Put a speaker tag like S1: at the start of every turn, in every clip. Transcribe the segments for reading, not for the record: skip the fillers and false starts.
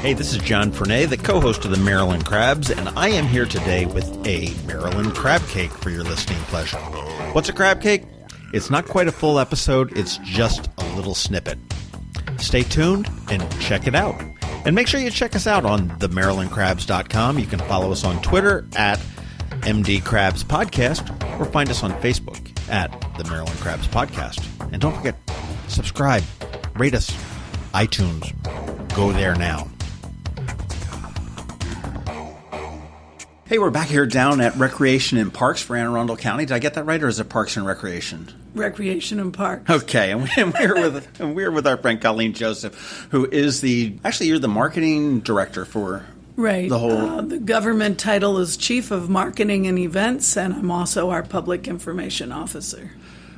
S1: Hey, this is John Fernay, the co-host of the Maryland Crabs, and I am here today with a Maryland crab cake for your listening pleasure. What's a crab cake? It's not quite a full episode, it's just a little snippet. Stay tuned and check it out. And make sure you check us out on themarylandcrabs.com. You can follow us on Twitter at MD Crabs Podcast, or find us on Facebook at the Maryland Crabs Podcast. And don't forget, subscribe, rate us, iTunes. Go there now. Hey, we're back here down at Recreation and Parks for Anne Arundel County. Did I get that right, or is it Parks and Recreation?
S2: Recreation and Parks.
S1: Okay, and we're with our friend Colleen Joseph, who is you're the marketing director for
S2: right.
S1: The whole.
S2: The government title is Chief of Marketing and Events, and I'm also our Public Information Officer.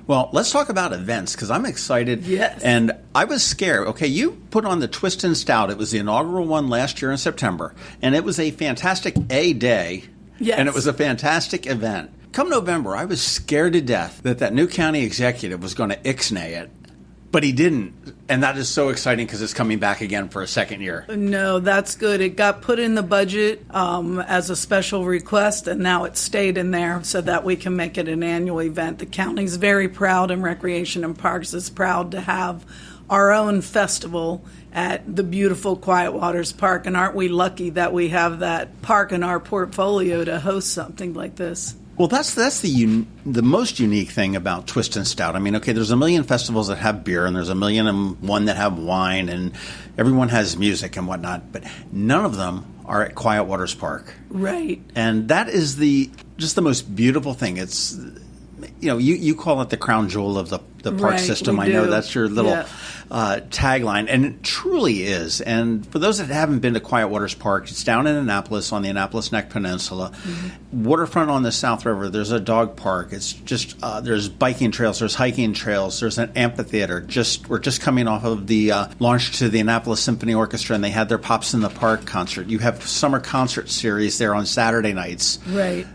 S1: Well, let's talk about events, because I'm excited.
S2: Yes.
S1: And I was scared. Okay, you put on the Twist and Stout. It was the inaugural one last year in September, and it was a fantastic day.
S2: Yes.
S1: And it was a fantastic event. Come November, I was scared to death that new county executive was going to ixnay it, but he didn't. And that is so exciting because it's coming back again for a second year.
S2: No, that's good. It got put in the budget as a special request, and now it stayed in there so that we can make it an annual event. The county's very proud, and Recreation and Parks is proud to have our own festival at the beautiful Quiet Waters Park. And aren't we lucky that we have that park in our portfolio to host something like this?
S1: Well, that's the most unique thing about Twist and Stout. I mean, okay, there's a million festivals that have beer, and there's a million and one that have wine, and everyone has music and whatnot, but none of them are at Quiet Waters Park.
S2: Right.
S1: And that is just the most beautiful thing. It's, you call it the crown jewel of the park
S2: right,
S1: system. I know that's your little tagline, and it truly is. And for those that haven't been to Quiet Waters Park, it's down in Annapolis on the Annapolis Neck Peninsula. Mm-hmm. Waterfront on the South River. There's a dog park. It's just there's biking trails. There's hiking trails. There's an amphitheater. We're just coming off of the launch to the Annapolis Symphony Orchestra, and they had their Pops in the Park concert. You have summer concert series there on Saturday nights.
S2: Right.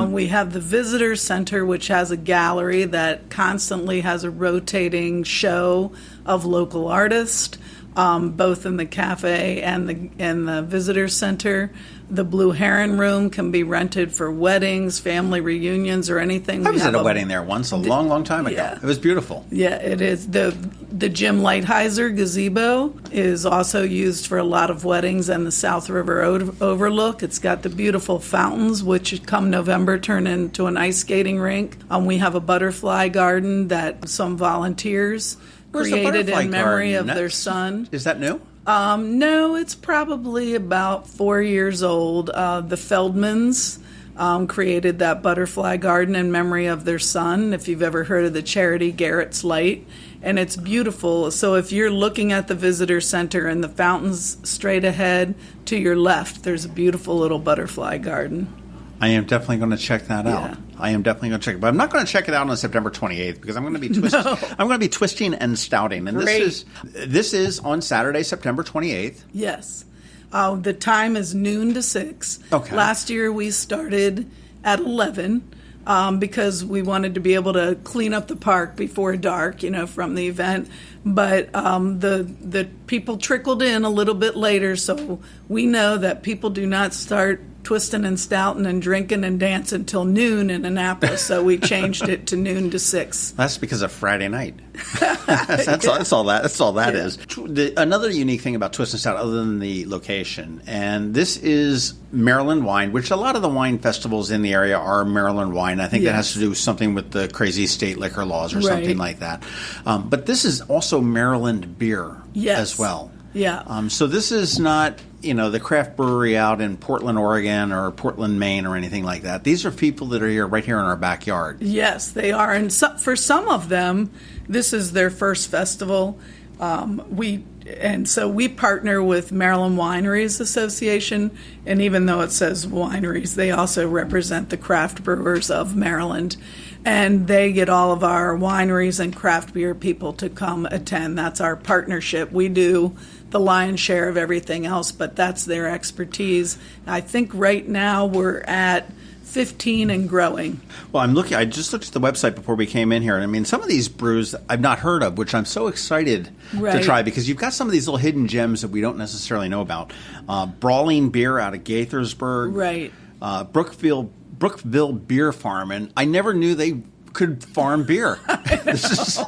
S2: We have the Visitor Center, which has a gallery that constantly has a rotating show of local artists, both in the cafe and the Visitor Center. The Blue Heron Room can be rented for weddings, family reunions, or anything.
S1: I was at a wedding there once, a long time ago.
S2: Yeah.
S1: It was beautiful.
S2: Yeah, it is. The Jim Lighthizer gazebo is also used for a lot of weddings, and the South River Overlook. It's got the beautiful fountains, which come November turn into an ice skating rink. We have a butterfly garden that some volunteers created in memory of their son.
S1: Is that new?
S2: No, it's probably about 4 years old. The Feldmans created that butterfly garden in memory of their son, if you've ever heard of the charity Garrett's Light. And it's beautiful. So if you're looking at the visitor center and the fountains straight ahead, to your left, there's a beautiful little butterfly garden.
S1: I am definitely going to check that out.
S2: Yeah.
S1: I am definitely going to check it. But I'm not going to check it out on September 28th because I'm going to be I'm going to be twisting and stouting. And this is on Saturday, September 28th.
S2: Yes. The time is noon to 6.
S1: Okay.
S2: Last year we started at 11 because we wanted to be able to clean up the park before dark, from the event. But the people trickled in a little bit later, so we know that people do not start twisting and stouting and drinking and dancing until noon in Annapolis, so we changed it to noon to 6.
S1: That's because of Friday night. That's all that is. Another unique thing about Twist and Stout, other than the location, and this is Maryland wine, which a lot of the wine festivals in the area are Maryland wine. I think that has to do with something with the crazy state liquor laws or something like that. But this is also Maryland beer as well.
S2: Yeah.
S1: So this is not, the craft brewery out in Portland, Oregon or Portland, Maine or anything like that. These are people that are right here in our backyard.
S2: Yes, they are. And for some of them, this is their first festival. So we partner with Maryland Wineries Association, and even though it says wineries, they also represent the craft brewers of Maryland. And they get all of our wineries and craft beer people to come attend. That's our partnership. We do the lion's share of everything else, but that's their expertise. I think right now we're at 15 and growing.
S1: Well, I just looked at the website before we came in here, and I mean, some of these brews I've not heard of, which I'm so excited to try, because you've got some of these little hidden gems that we don't necessarily know about. Brawling Beer out of Gaithersburg. Right. Brookville Beer Farm, and I never knew they could farm beer. This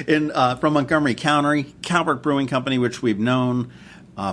S1: is, from Montgomery County, Calvert Brewing Company, which we've known.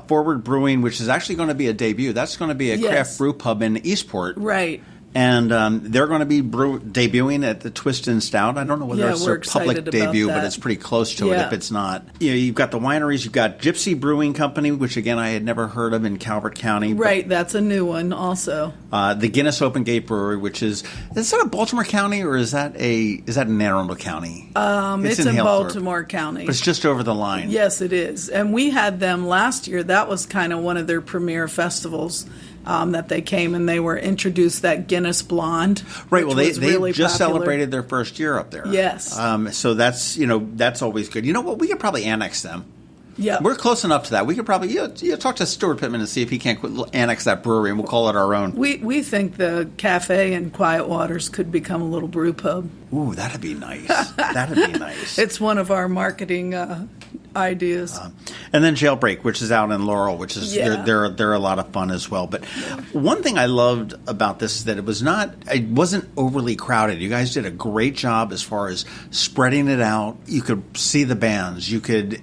S1: Forward Brewing, which is actually going to be a debut. That's going to be a craft brew pub in Eastport. Right. And they're going to be debuting at the Twist and Stout. I don't know whether it's their public debut, but it's pretty close to it if it's not. You've got the wineries. You've got Gypsy Brewing Company, which, again, I had never heard of in Calvert County.
S2: Right, that's a new one also.
S1: The Guinness Open Gate Brewery, which is that a Baltimore County, or is that in Anne Arundel County?
S2: It's in Baltimore County.
S1: But it's just over the line.
S2: Yes, it is. And we had them last year. That was kind of one of their premier festivals. That they came and they were introduced that Guinness Blonde. Right. Well, they really just celebrated
S1: their first year up there.
S2: Yes.
S1: So that's always good. You know what? We could probably annex them.
S2: Yeah.
S1: We're close enough to that. We could probably talk to Stuart Pittman and see if he can't annex that brewery, and we'll call it our own.
S2: We think the cafe in Quiet Waters could become a little brew pub.
S1: Ooh, that'd be nice. That'd be nice.
S2: It's one of our marketing ideas.
S1: And then Jailbreak, which is out in Laurel, which is they're a lot of fun as well. But one thing I loved about this is that it wasn't overly crowded. You guys did a great job as far as spreading it out. You could see the bands. You could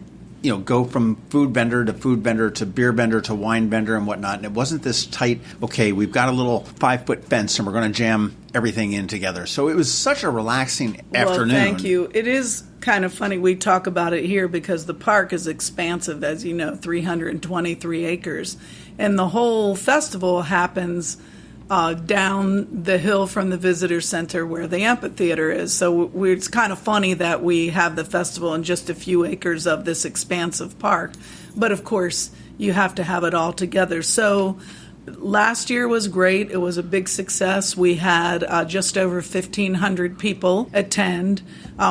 S1: go from food vendor to beer vendor to wine vendor and whatnot. And it wasn't this tight, okay, we've got a little 5-foot fence and we're going to jam everything in together. So it was such a relaxing afternoon.
S2: Well, thank you. It is kind of funny. We talk about it here because the park is expansive, as you know, 323 acres. And the whole festival happens down the hill from the visitor center where the amphitheater is. So it's kind of funny that we have the festival in just a few acres of this expansive park. But of course, you have to have it all together. So last year was great. It was a big success. We had just over 1,500 people attend.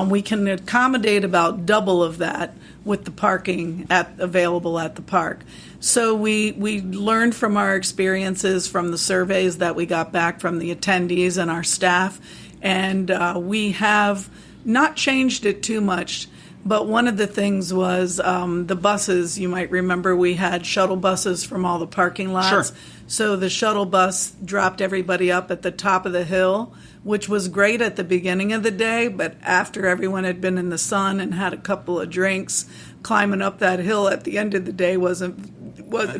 S2: We can accommodate about double of that with the parking available at the park. So we learned from our experiences from the surveys that we got back from the attendees and our staff, and we have not changed it too much. But one of the things was the buses. You might remember we had shuttle buses from all the parking lots. Sure. So the shuttle bus dropped everybody up at the top of the hill, which was great at the beginning of the day, but after everyone had been in the sun and had a couple of drinks, climbing up that hill at the end of the day wasn't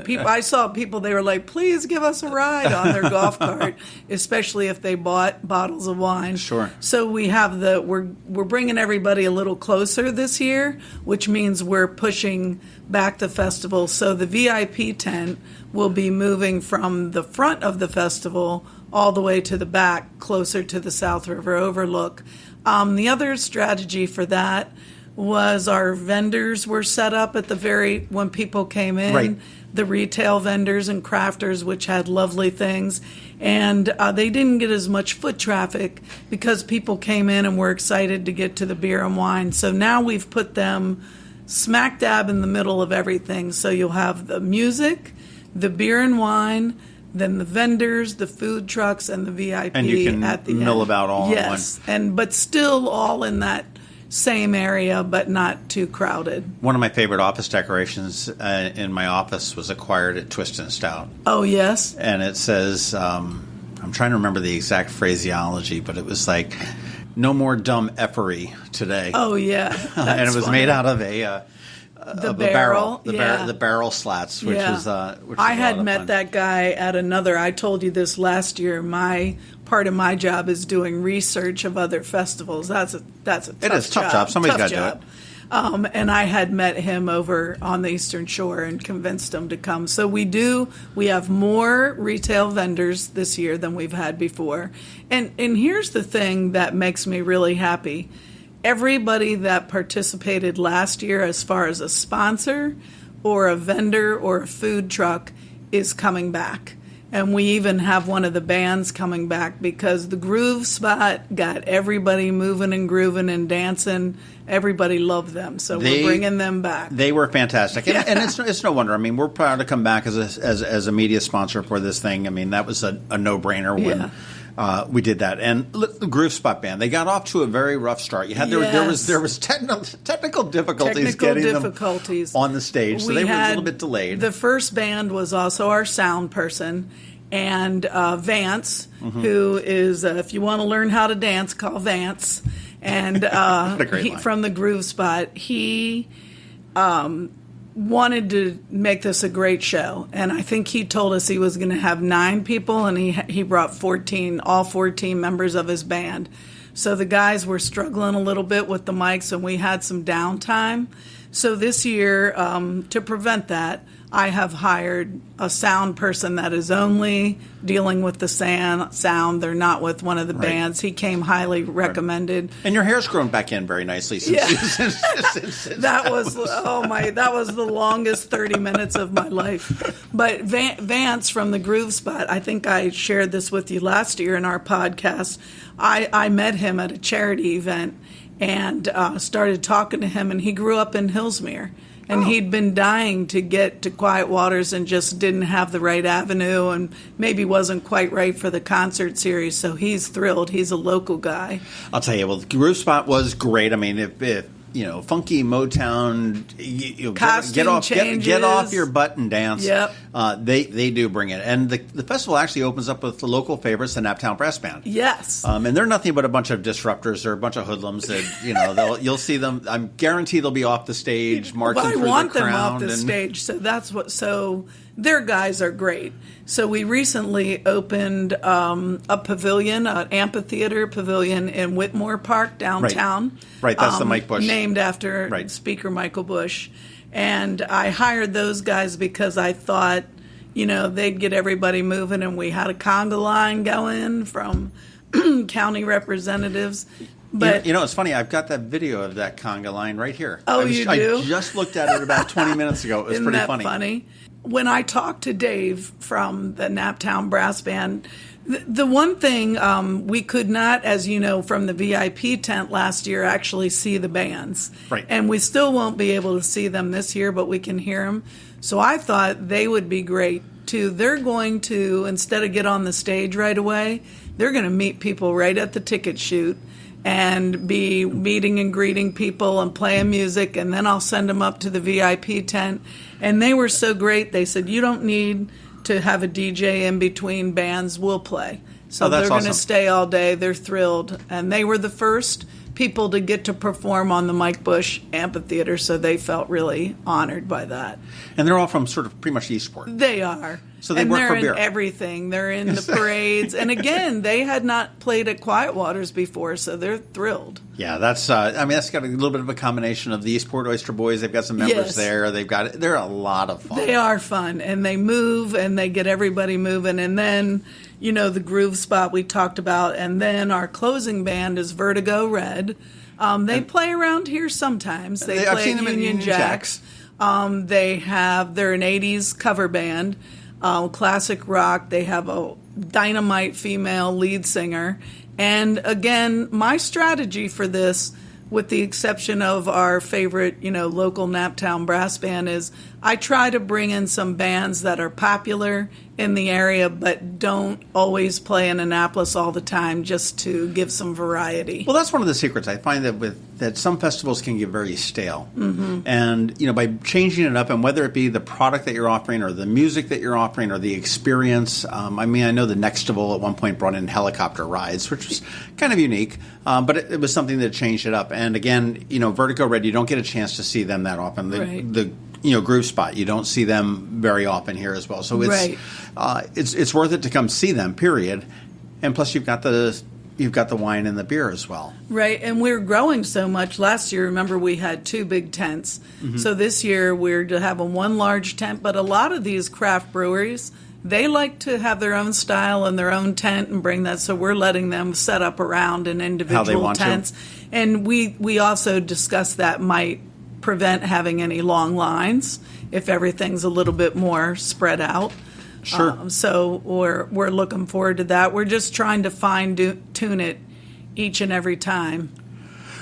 S2: people. I saw people, they were like, please give us a ride on their golf cart, especially if they bought bottles of wine. Sure. So we have we're bringing everybody a little closer this year, which means we're pushing back the festival. So the VIP tent will be moving from the front of the festival all the way to the back, closer to the South River overlook. The other strategy for that was our vendors were set up at when people came in. Right. The retail vendors and crafters, which had lovely things. And they didn't get as much foot traffic because people came in and were excited to get to the beer and wine. So now we've put them smack dab in the middle of everything. So you'll have the music, the beer and wine, then the vendors, the food trucks, and the VIP
S1: and you can
S2: at the
S1: mill
S2: end.
S1: About all
S2: yes,
S1: in one.
S2: But still all in that same area, but not too crowded.
S1: One of my favorite office decorations in my office was acquired at Twist and Stout.
S2: Oh, yes.
S1: And it says, I'm trying to remember the exact phraseology, but it was like, no more dumb effery today.
S2: Oh, yeah.
S1: And it was made out of
S2: the barrel.
S1: The barrel slats, which is
S2: I had met that guy at another. I told you this last year. Part of my job is doing research of other festivals. That's a tough job.
S1: It is a tough job. Somebody's got to do it.
S2: And I had met him over on the Eastern Shore and convinced him to come. So we have more retail vendors this year than we've had before. And here's the thing that makes me really happy. Everybody that participated last year as far as a sponsor or a vendor or a food truck is coming back. And we even have one of the bands coming back because the Groove Spot got everybody moving and grooving and dancing. Everybody loved them, so we're bringing them back.
S1: They were fantastic, and it's no wonder. I mean, we're proud to come back as a media sponsor for this thing. I mean, that was a no-brainer when we did that. And the Groove Spot band, they got off to a very rough start. You had there was technical difficulties getting them on the stage, so they were a little bit delayed.
S2: The first band was also our sound person, and Vance, who is if you want to learn how to dance, call Vance. And from the Groove Spot, he wanted to make this a great show, and I think he told us he was going to have 9 people, and he brought 14 members of his band. So the guys were struggling a little bit with the mics, and we had some downtime. So this year, to prevent that, I have hired a sound person that is only dealing with the sound. They're not with one of the bands. He came highly recommended.
S1: And your hair's grown back in very nicely since
S2: that was the longest 30 minutes of my life. But Vance from the Groove Spot, I think I shared this with you last year in our podcast. I met him at a charity event and started talking to him, and he grew up in Hillsmere. And he'd been dying to get to Quiet Waters and just didn't have the right avenue and maybe wasn't quite right for the concert series. So he's thrilled. He's a local guy.
S1: I'll tell you, well, the Groove Spot was great. I mean, if funky Motown, get off your butt and dance.
S2: Yep.
S1: They do bring it. And the festival actually opens up with the local favorites, the Naptown Brass Band.
S2: Yes.
S1: And they're nothing but a bunch of disruptors. They're a bunch of hoodlums that, you'll see them. I'm guaranteed they'll be off the stage marching through the crowd.
S2: I want them off the stage. So their guys are great. So we recently opened a pavilion, an amphitheater pavilion in Whitmore Park downtown.
S1: Right, that's the Mike Bush.
S2: Named after Speaker Michael Bush. And I hired those guys because I thought, they'd get everybody moving. And we had a conga line going from county representatives. But
S1: it's funny. I've got that video of that conga line right here.
S2: Oh, you do?
S1: I just looked at it about 20 minutes ago. It was
S2: Isn't
S1: pretty
S2: that funny? When I talked to Dave from the Naptown Brass Band, the one thing we could not, as you know, from the VIP tent last year, actually see the bands.
S1: Right.
S2: And we still won't be able to see them this year, but we can hear them. So I thought they would be great, too. They're going to, instead of get on the stage right away, they're going to meet people right at the ticket chute and be meeting and greeting people and playing music, and then I'll send them up to the VIP tent. And they were so great, they said, you don't need to have a DJ in between bands, we'll play. So they're going to stay all day, they're thrilled. And they were the first people to get to perform on the Mike Bush Amphitheater, so they felt really honored by that.
S1: And they're all from sort of pretty much Eastport.
S2: They are.
S1: So they work for beer.
S2: They're in everything. They're in the parades. And again, they had not played at Quiet Waters before, so they're thrilled.
S1: Yeah, that's got a little bit of a combination of the Eastport Oyster Boys. They've got some members there. They're a lot of fun.
S2: They are fun, and they move, and they get everybody moving. And then, the Groove Spot we talked about, and then our closing band is Vertigo Red. They play around here sometimes. They play
S1: I've seen them
S2: at
S1: Union Jacks.
S2: They're an 80s cover band. Classic rock. They have a dynamite female lead singer. And again, my strategy for this, with the exception of our favorite, local Naptown Brass Band, is I try to bring in some bands that are popular in the area but don't always play in Annapolis all the time, just to give some variety.
S1: Well, that's one of the secrets. I find that some festivals can get very stale. Mm-hmm. And, by changing it up, and whether it be the product that you're offering or the music that you're offering or the experience. I know the Nextival at one point brought in helicopter rides, which was kind of unique, but it was something that changed it up. And again, Vertigo Red, you don't get a chance to see them that often. The Groove Spot, you don't see them very often here as well. So it's worth it to come see them, period. And plus you've got the wine and the beer as well.
S2: Right, and we're growing so much. Last year, remember, we had 2 big tents. Mm-hmm. So this year we're having 1 large tent, but a lot of these craft breweries, they like to have their own style and their own tent and bring that, so we're letting them set up around in individual tents. And we also discussed that might prevent having any long lines if everything's a little bit more spread out.
S1: Sure.
S2: So we're looking forward to that. We're just trying to fine-tune it each and every time.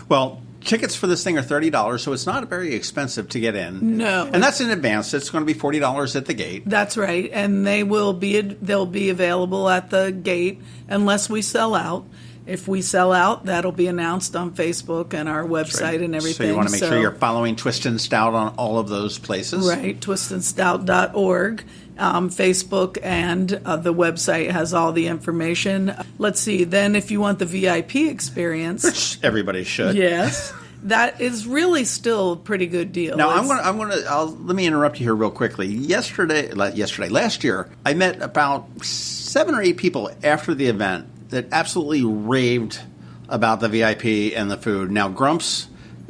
S1: Well, tickets for this thing are $30, so it's not very expensive to get in.
S2: No.
S1: And that's in advance. It's going to be $40 at the gate.
S2: That's right. And they'll be available at the gate unless we sell out. If we sell out, that'll be announced on Facebook and our website and everything.
S1: So you want to make sure you're following Twist and Stout on all of those places.
S2: Right, twistandstout.org. Facebook and the website has all the information. Let's see. Then if you want the VIP experience.
S1: Which everybody should.
S2: Yes. That is really still a pretty good deal.
S1: Now, let me interrupt you here real quickly. Last year, I met about 7 or 8 people after the event that absolutely raved about the VIP and the food. Now, Grumps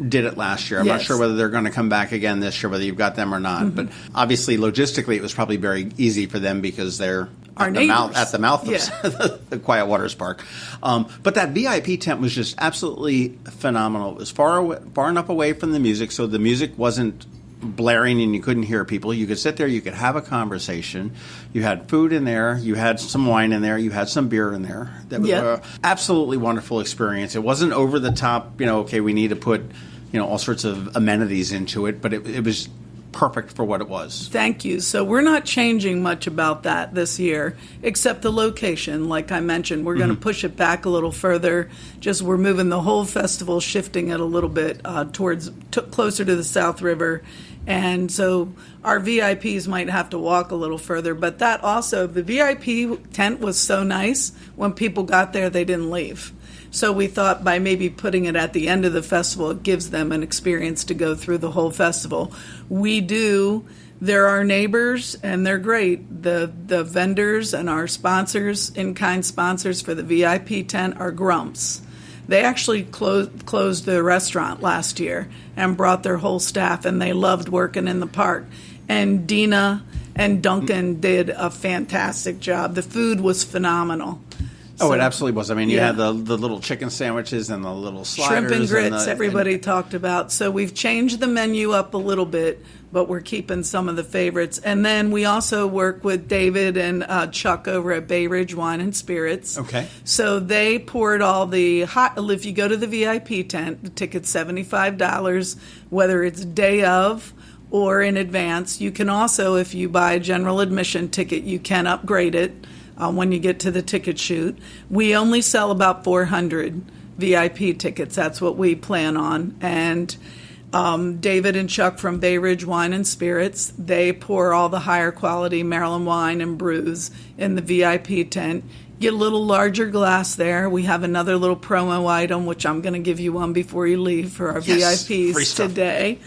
S1: did it last year. I'm not sure whether they're going to come back again this year, whether you've got them or not. Mm-hmm. But obviously, logistically, it was probably very easy for them because they're at the mouth of the Quiet Waters Park. But that VIP tent was just absolutely phenomenal. It was far enough away from the music, so the music wasn't blaring and you couldn't hear people. You could sit there, you could have a conversation. You had food in there, you had some wine in there, you had some beer in there. That was an absolutely wonderful experience. It wasn't over the top, okay, we need to put, all sorts of amenities into it, but it was perfect for what it was.
S2: Thank you. So we're not changing much about that this year, except the location. Like I mentioned, we're going to push it back a little further. Just we're moving the whole festival, shifting it a little bit closer to the South River. And so our VIPs might have to walk a little further. But that also, the VIP tent was so nice. When people got there, they didn't leave. So we thought by maybe putting it at the end of the festival, it gives them an experience to go through the whole festival. There are neighbors, and they're great. The vendors and our sponsors, in-kind sponsors for the VIP tent are Grumps. They actually closed the restaurant last year and brought their whole staff, and they loved working in the park. And Dina and Duncan did a fantastic job. The food was phenomenal.
S1: Oh, it absolutely was. I mean, you had the little chicken sandwiches and the little sliders.
S2: Shrimp and grits, everybody talked about. So we've changed the menu up a little bit, but we're keeping some of the favorites. And then we also work with David and Chuck over at Bay Ridge Wine and Spirits. Okay. So they poured all the hot. If you go to the VIP tent, the ticket's $75, whether it's day of or in advance. You can also, if you buy a general admission ticket, you can upgrade it. When you get to the ticket chute. We only sell about 400 VIP tickets. That's what we plan on. And David and Chuck from Bay Ridge Wine and Spirits, they pour all the higher quality Maryland wine and brews in the VIP tent. Get a little larger glass there. We have another little promo item, which I'm going to give you one before you leave for our VIPs today.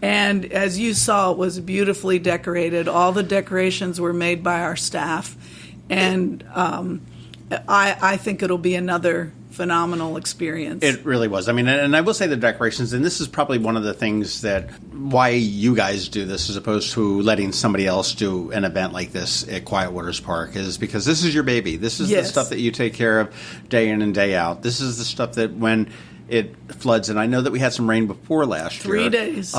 S2: And as you saw, it was beautifully decorated. All the decorations were made by our staff. And I think it'll be another phenomenal experience.
S1: It really was. I mean, and I will say the decorations, and this is probably one of the things that why you guys do this as opposed to letting somebody else do an event like this at Quiet Waters Park is because this is your baby. This is the stuff that you take care of day in and day out. This is the stuff that when it floods, and I know that we had some rain before last year.
S2: 3 days.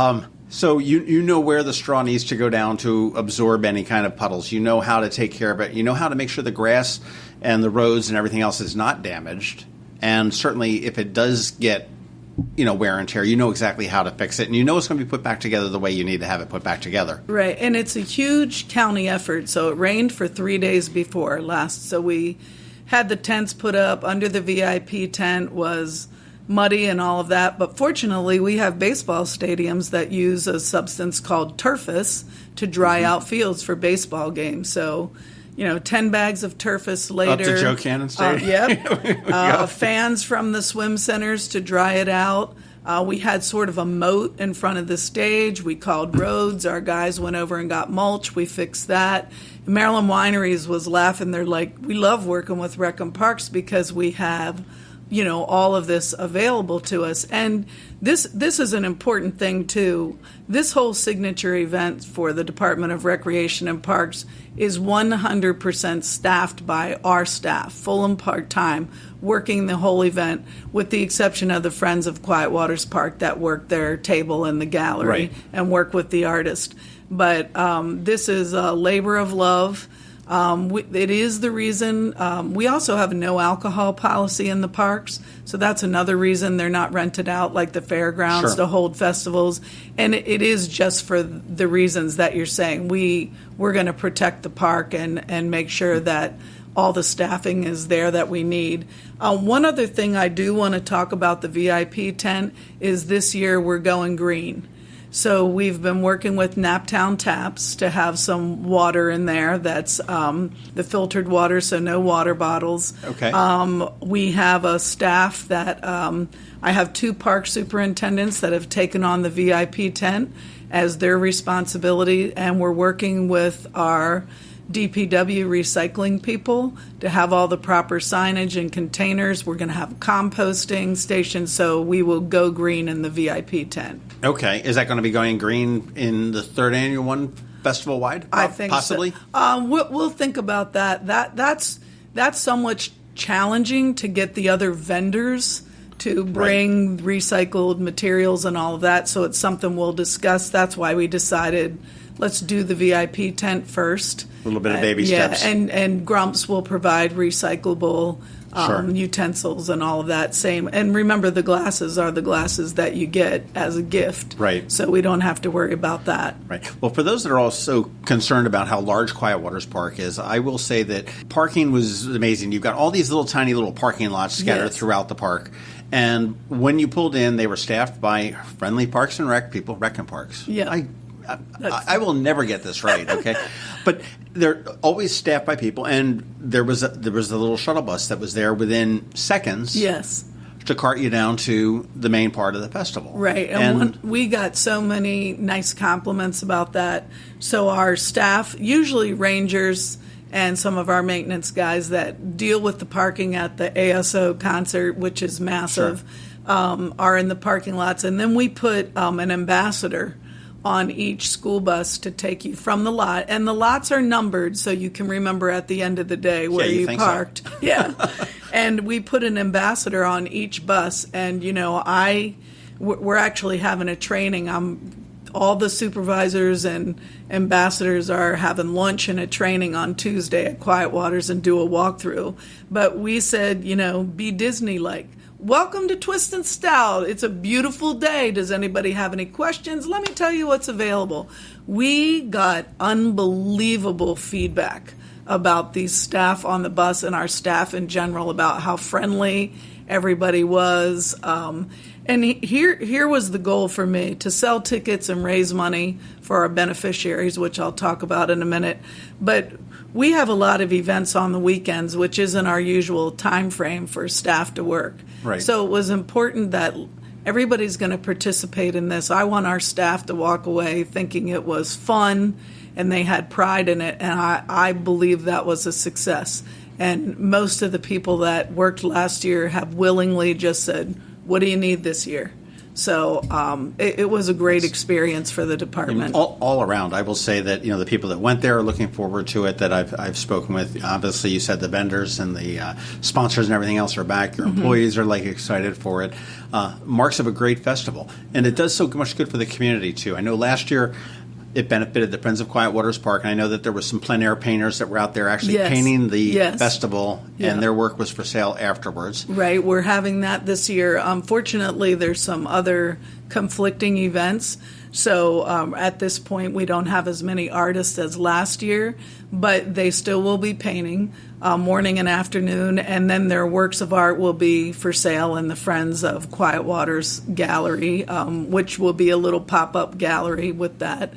S1: So you know where the straw needs to go down to absorb any kind of puddles. You know how to take care of it. You know how to make sure the grass and the roads and everything else is not damaged. And certainly if it does get, wear and tear, you know exactly how to fix it. And you know it's going to be put back together the way you need to have it put back together.
S2: Right. And it's a huge county effort. So it rained for 3 days before last. So we had the tents put up. Under the VIP tent was muddy and all of that, but fortunately we have baseball stadiums that use a substance called turfus to dry out fields for baseball games. So, 10 bags of turfus later.
S1: Up to Joe Cannon Stadium.
S2: Fans from the swim centers to dry it out. We had sort of a moat in front of the stage. We called roads. Our guys went over and got mulch. We fixed that. Maryland Wineries was laughing. They're like, we love working with Rec and Parks because we have all of this available to us. And this is an important thing, too. This whole signature event for the Department of Recreation and Parks is 100% staffed by our staff, full and part-time, working the whole event, with the exception of the Friends of Quiet Waters Park that work their table in the gallery and work with the artist. But this is a labor of love. It is the reason. We also have a no alcohol policy in the parks, so that's another reason they're not rented out like the fairgrounds to hold festivals. And it is just for the reasons that you're saying. We're going to protect the park and make sure that all the staffing is there that we need. One other thing I do want to talk about the VIP tent is this year we're going green. So we've been working with Naptown Taps to have some water in there that's the filtered water, so no water bottles.
S1: Okay.
S2: We have a staff that I have 2 park superintendents that have taken on the VIP tent as their responsibility, and we're working with our DPW recycling people to have all the proper signage and containers. We're going to have a composting station, so we will go green in the VIP tent.
S1: Okay. Is that going to be going green in the 3rd annual one, festival-wide?
S2: I think
S1: possibly?
S2: So. We'll think about that. That's somewhat challenging to get the other vendors to bring recycled materials and all of that, so it's something we'll discuss. That's why we decided let's do the VIP tent first.
S1: A little bit of baby steps.
S2: And Grumps will provide recyclable utensils and all of that. Same. And remember, the glasses are the glasses that you get as a gift.
S1: Right.
S2: So we don't have to worry about that.
S1: Right. Well, for those that are also concerned about how large Quiet Waters Park is, I will say that parking was amazing. You've got all these tiny little parking lots scattered throughout the park. And when you pulled in, they were staffed by friendly Parks and Rec people, Rec and Parks.
S2: Yeah.
S1: I will never get this right, okay? But they're always staffed by people, and there was a little shuttle bus that was there within seconds.
S2: Yes.
S1: To cart you down to the main part of the festival.
S2: Right. And we got so many nice compliments about that. So our staff, usually rangers and some of our maintenance guys that deal with the parking at the ASO concert, which is massive, are in the parking lots. And then we put an ambassador on each school bus to take you from the lot. And the lots are numbered so you can remember at the end of the day where you parked. So. Yeah. And we put an ambassador on each bus. And, we're actually having a training. All the supervisors and ambassadors are having lunch and a training on Tuesday at Quiet Waters and do a walkthrough. But we said, be Disney-like. Welcome to Twist and Stout. It's a beautiful day. Does anybody have any questions? Let me tell you what's available. We got unbelievable feedback about these staff on the bus and our staff in general about how friendly everybody was. And here was the goal for me, to sell tickets and raise money for our beneficiaries, which I'll talk about in a minute. But we have a lot of events on the weekends, which isn't our usual time frame for staff to work.
S1: Right.
S2: So it was important that everybody's going to participate in this. I want our staff to walk away thinking it was fun and they had pride in it, and I believe that was a success. And most of the people that worked last year have willingly just said, what do you need this year? So it was a great experience for the department.
S1: All around, I will say that the people that went there are looking forward to it. That I've spoken with. Obviously, you said the vendors and the sponsors and everything else are back. Your employees are excited for it. Marks of a great festival, and it does so much good for the community too. I know last year it benefited the Friends of Quiet Waters Park, and I know that there was some plein air painters that were out there actually painting the festival, and their work was for sale afterwards. Right,
S2: we're having that this year. Unfortunately, there's some other conflicting events, so at this point we don't have as many artists as last year, but they still will be painting morning and afternoon, and then their works of art will be for sale in the Friends of Quiet Waters Gallery, which will be a little pop-up gallery with that.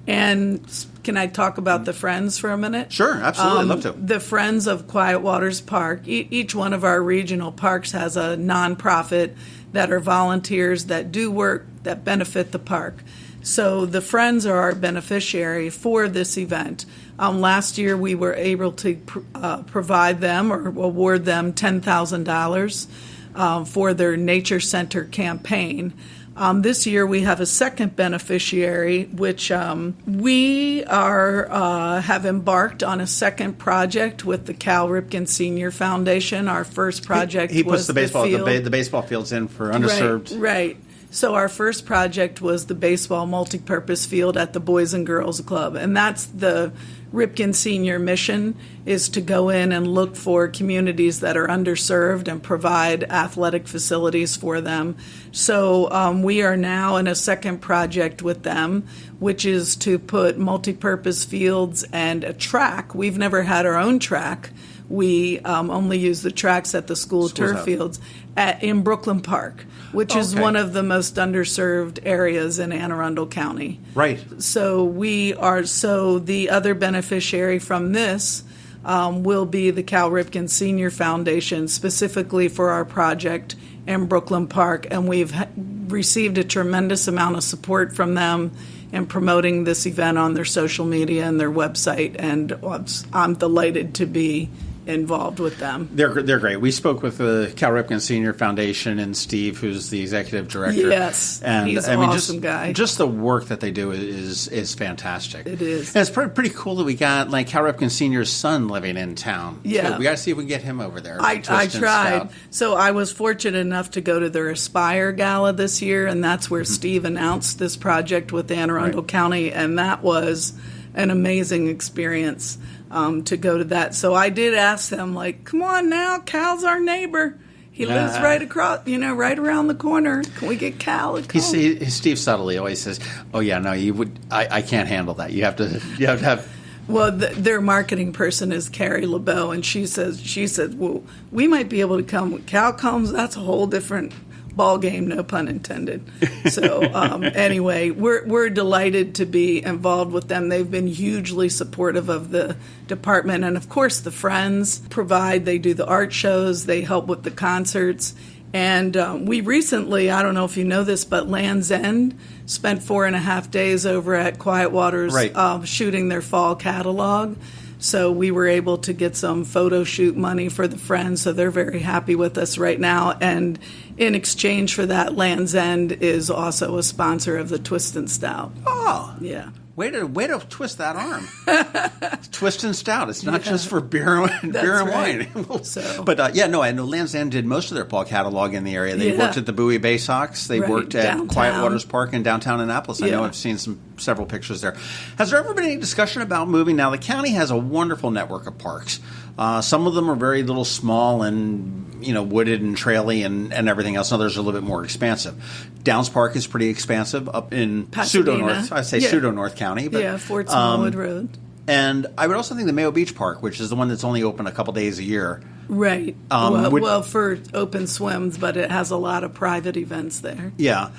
S2: And can I talk about the Friends for a minute?
S1: Sure, absolutely. I'd love to.
S2: The Friends of Quiet Waters Park, each one of our regional parks has a nonprofit that are volunteers that do work that benefit the park. So the Friends are our beneficiary for this event. Last year we were able to provide them or award them $10,000 for their Nature Center campaign. This year we have a second beneficiary, which we have embarked on a second project with the Cal Ripken Senior Foundation. Our first project
S1: he puts
S2: was
S1: the baseball fields in for underserved.
S2: Right. So our first project was the baseball multipurpose field at the Boys and Girls Club, and that's the Ripken Senior mission, is to go in and look for communities that are underserved and provide athletic facilities for them. So we are now in a second project with them, which is to put multipurpose fields and a track. We've never had our own track. We only use the tracks at the school turf fields in Brooklyn Park, which is one of the most underserved areas in Anne Arundel County.
S1: Right.
S2: So the other beneficiary from this will be the Cal Ripken Senior Foundation, specifically for our project in Brooklyn Park, and we've received a tremendous amount of support from them in promoting this event on their social media and their website, and I'm delighted to be involved with them.
S1: They're great. We spoke with the Cal Ripken Senior Foundation and Steve, who's the executive director.
S2: Yes,
S1: and
S2: he's an awesome guy.
S1: Just the work that they do is fantastic.
S2: It is.
S1: And it's pretty cool that we got like Cal Ripken Senior's son living in town.
S2: Yeah,
S1: we got to see if we can get him over there.
S2: I tried. So I was fortunate enough to go to their Aspire Gala this year, and that's where Steve announced this project with Anne Arundel County, and that was an amazing experience. To go to that. So I did ask them, like, come on now, Cal's our neighbor. He lives right across, right around the corner. Can we get Cal to come?
S1: Steve subtly always says, oh, yeah, no, you would. I can't handle that. You have to have.
S2: Well, their marketing person is Carrie LeBeau, and she said, well, we might be able to come. When Cal comes, that's a whole different ball game, no pun intended. So anyway, we're delighted to be involved with them. They've been hugely supportive of the department, and of course the Friends they do the art shows, they help with the concerts, and we recently, I don't know if you know this, but Land's End spent 4.5 days over at Quiet Waters shooting their fall catalog. So we were able to get some photo shoot money for the Friends, so they're very happy with us right now. And in exchange for that, Land's End is also a sponsor of the Twist and Stout.
S1: Oh.
S2: Yeah.
S1: Way to twist that arm. Twist and Stout. It's not just for beer and wine. But I know Land's End did most of their fall catalog in the area. They worked at the Bowie Bay Sox. They worked at downtown. Quiet Waters Park in downtown Annapolis. I know I've seen several pictures there. Has there ever been any discussion about moving? Now, the county has a wonderful network of parks. Some of them are very little small and wooded and traily and everything else. Others are a little bit more expansive. Downs Park is pretty expansive up in pseudo-north. I say pseudo-north county. But,
S2: Fort Smallwood Road.
S1: And I would also think the Mayo Beach Park, which is the one that's only open a couple days a year.
S2: Right. For open swims, but it has a lot of private events there.
S1: Yeah.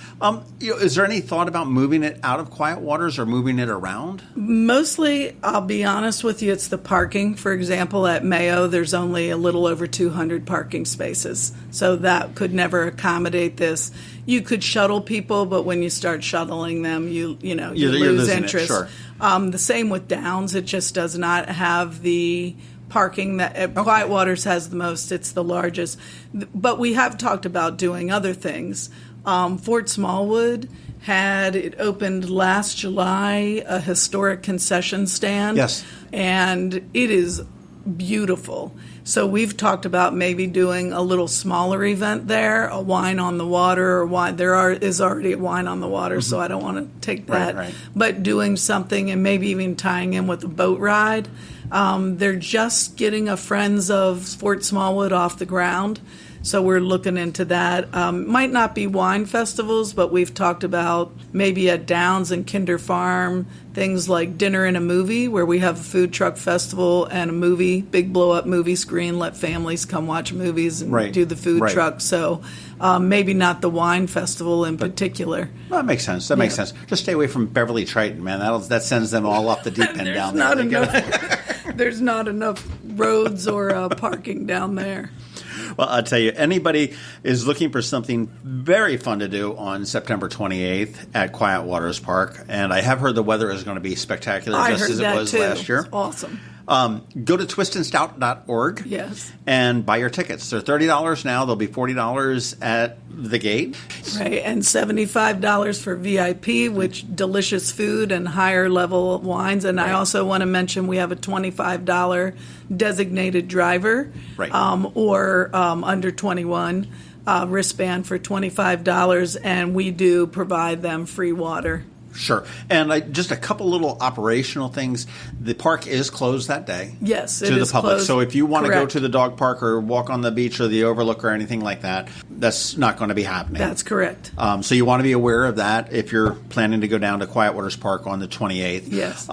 S1: Is there any thought about moving it out of Quiet Waters or moving it around?
S2: Mostly, I'll be honest with you, it's the parking. For example, at Mayo, there's only a little over 200 parking spaces. So that could never accommodate this. You could shuttle people, but when you start shuttling them, you lose interest.
S1: Sure.
S2: The same with Downs. It just does not have the parking that Quiet Waters has the most. It's the largest. But we have talked about doing other things. Fort Smallwood it opened last July, a historic concession stand.
S1: Yes.
S2: And it is beautiful. So we've talked about maybe doing a little smaller event there, a wine on the water, or wine. Is already a wine on the water, so I don't want to take that.
S1: Right.
S2: But doing something and maybe even tying in with a boat ride. They're just getting a Friends of Fort Smallwood off the ground, so we're looking into that. Might not be wine festivals, but we've talked about maybe at Downs and Kinder Farm, things like Dinner and a Movie, where we have a food truck festival and a movie, big blow-up movie screen, let families come watch movies and do the food truck. So maybe not the wine festival in particular.
S1: Well, that makes sense. That makes sense. Just stay away from Beverly Triton, man. That sends them all off the deep end down there.
S2: There's not enough roads or parking down there.
S1: Well, I'll tell you, anybody is looking for something very fun to do on September 28th at Quiet Waters Park, and I have heard the weather is going to be spectacular, just as it was last year.
S2: It's awesome.
S1: Go to twistandstout.org.
S2: Yes.
S1: And buy your tickets. They're $30 now. They'll be $40 at the gate.
S2: Right, and $75 for VIP, which delicious food and higher level wines. And I also want to mention we have a $25 designated driver or under 21. wristband for $25, and we do provide them free water.
S1: Sure. And just a couple little operational things. The park is closed that day.
S2: Yes, it
S1: to
S2: is
S1: the public.
S2: closed.
S1: So if you want to go
S2: Correct.
S1: to the dog park or walk on the beach or the overlook or anything like that, that's not going to be happening.
S2: That's correct.
S1: So you want to be aware of that if you're planning to go down to Quiet Waters Park on the 28th.
S2: Yes.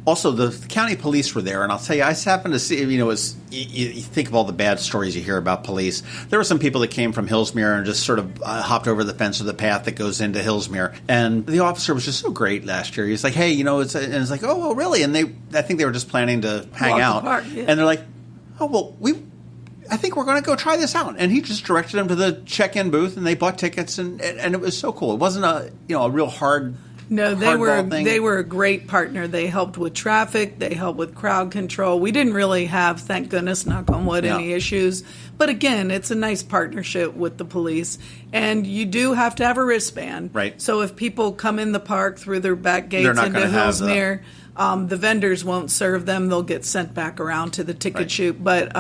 S1: Also, the county police were there, and I'll tell you, I happened to see, you think of all the bad stories you hear about police. There were some people that came from Hillsmere and just sort of hopped over the fence of the path that goes into Hillsmere. And the officer was just so great last year. He's like, hey, it's like, oh, well, really? And I think they were just planning to hang
S2: Walk the
S1: out.
S2: park, yeah.
S1: And they're like, oh, well, I think we're going to go try this out. And he just directed them to the check-in booth, and they bought tickets, and it was so cool. It wasn't a real hard.
S2: No, they
S1: hardball
S2: were a great partner. They helped with traffic. They helped with crowd control. We didn't really have, thank goodness, knock on wood, any issues. But again, it's a nice partnership with the police. And you do have to have a wristband.
S1: Right.
S2: So if people come in the park through their back gates
S1: They're not
S2: into
S1: gonna have
S2: Hillsmere, the vendors won't serve them. They'll get sent back around to the ticket chute. But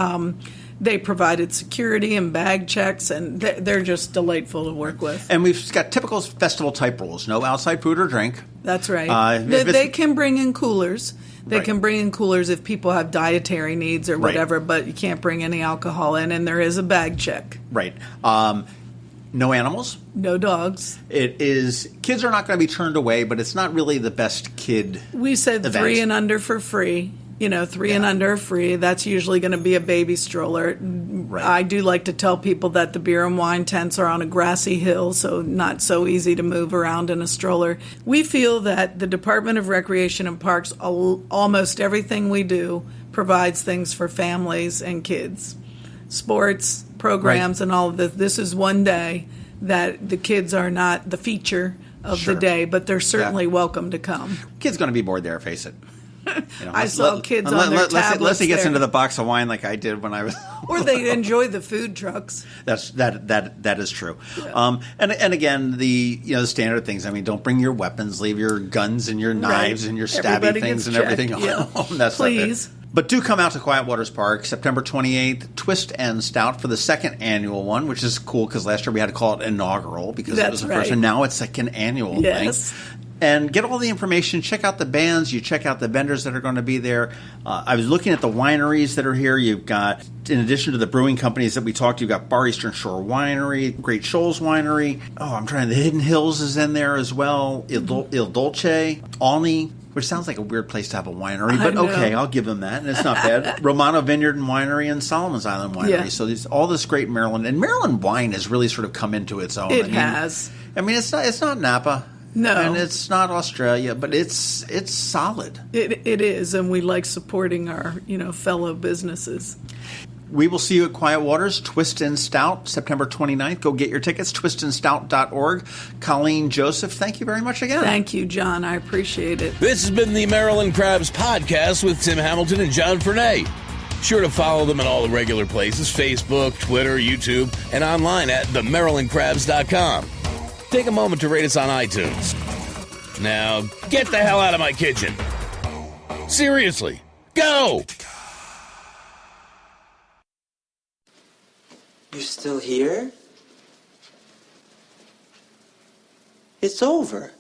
S2: they provided security and bag checks, and they're just delightful to work with.
S1: And we've got typical festival-type rules. No outside food or drink.
S2: That's right. They can bring in coolers. They can bring in coolers if people have dietary needs or whatever, but you can't bring any alcohol in, and there is a bag check.
S1: Right. No animals.
S2: No dogs.
S1: Kids are not going to be turned away, but it's not really the best kid
S2: We said
S1: event.
S2: 3 and under for free. 3 and under are free. That's usually going to be a baby stroller.
S1: Right.
S2: I do like to tell people that the beer and wine tents are on a grassy hill, so not so easy to move around in a stroller. We feel that the Department of Recreation and Parks, almost everything we do, provides things for families and kids. Sports, programs, and all of this. This is one day that the kids are not the feature of the day, but they're certainly welcome to come.
S1: Kid's going to be bored there, face it.
S2: I saw kids on their tablets
S1: unless he gets
S2: there.
S1: into the box of wine like I did when I was.
S2: Or they enjoy the food trucks.
S1: That is true.
S2: Yeah.
S1: And again, the standard things. I mean, don't bring your weapons. Leave your guns and your knives and your stabby
S2: Everybody
S1: things
S2: gets
S1: and everything
S2: checked,
S1: home. That's
S2: Please.
S1: But do come out to Quiet Waters Park, September 28th, Twist and Stout for the second annual one, which is cool because last year we had to call it inaugural because it was the first, and now it's like an annual thing. And get all the information. Check out the bands. You check out the vendors that are going to be there. I was looking at the wineries that are here. You've got, in addition to the brewing companies that we talked to, you've got Bar Eastern Shore Winery, Great Shoals Winery. The Hidden Hills is in there as well. Il Dolce, Alney, which sounds like a weird place to have a winery, but okay, I'll give them that, and it's not bad. Romano Vineyard and Winery and Solomon's Island Winery. Yeah. So all this great Maryland, and Maryland wine has really sort of come into its own.
S2: It has.
S1: I mean, it's not Napa.
S2: No.
S1: And it's not Australia, but it's solid.
S2: It is, and we like supporting our, fellow businesses.
S1: We will see you at Quiet Waters, Twist and Stout, September 29th. Go get your tickets, twistandstout.org. Colleen Joseph, thank you very much again.
S2: Thank you, John. I appreciate it.
S3: This has been the Maryland Crabs Podcast with Tim Hamilton and John Fernay. Sure to follow them at all the regular places, Facebook, Twitter, YouTube, and online at themarylandcrabs.com. Take a moment to rate us on iTunes. Now, get the hell out of my kitchen. Seriously, go!
S4: You're still here? It's over.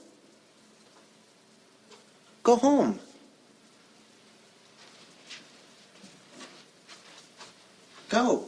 S4: Go home. Go.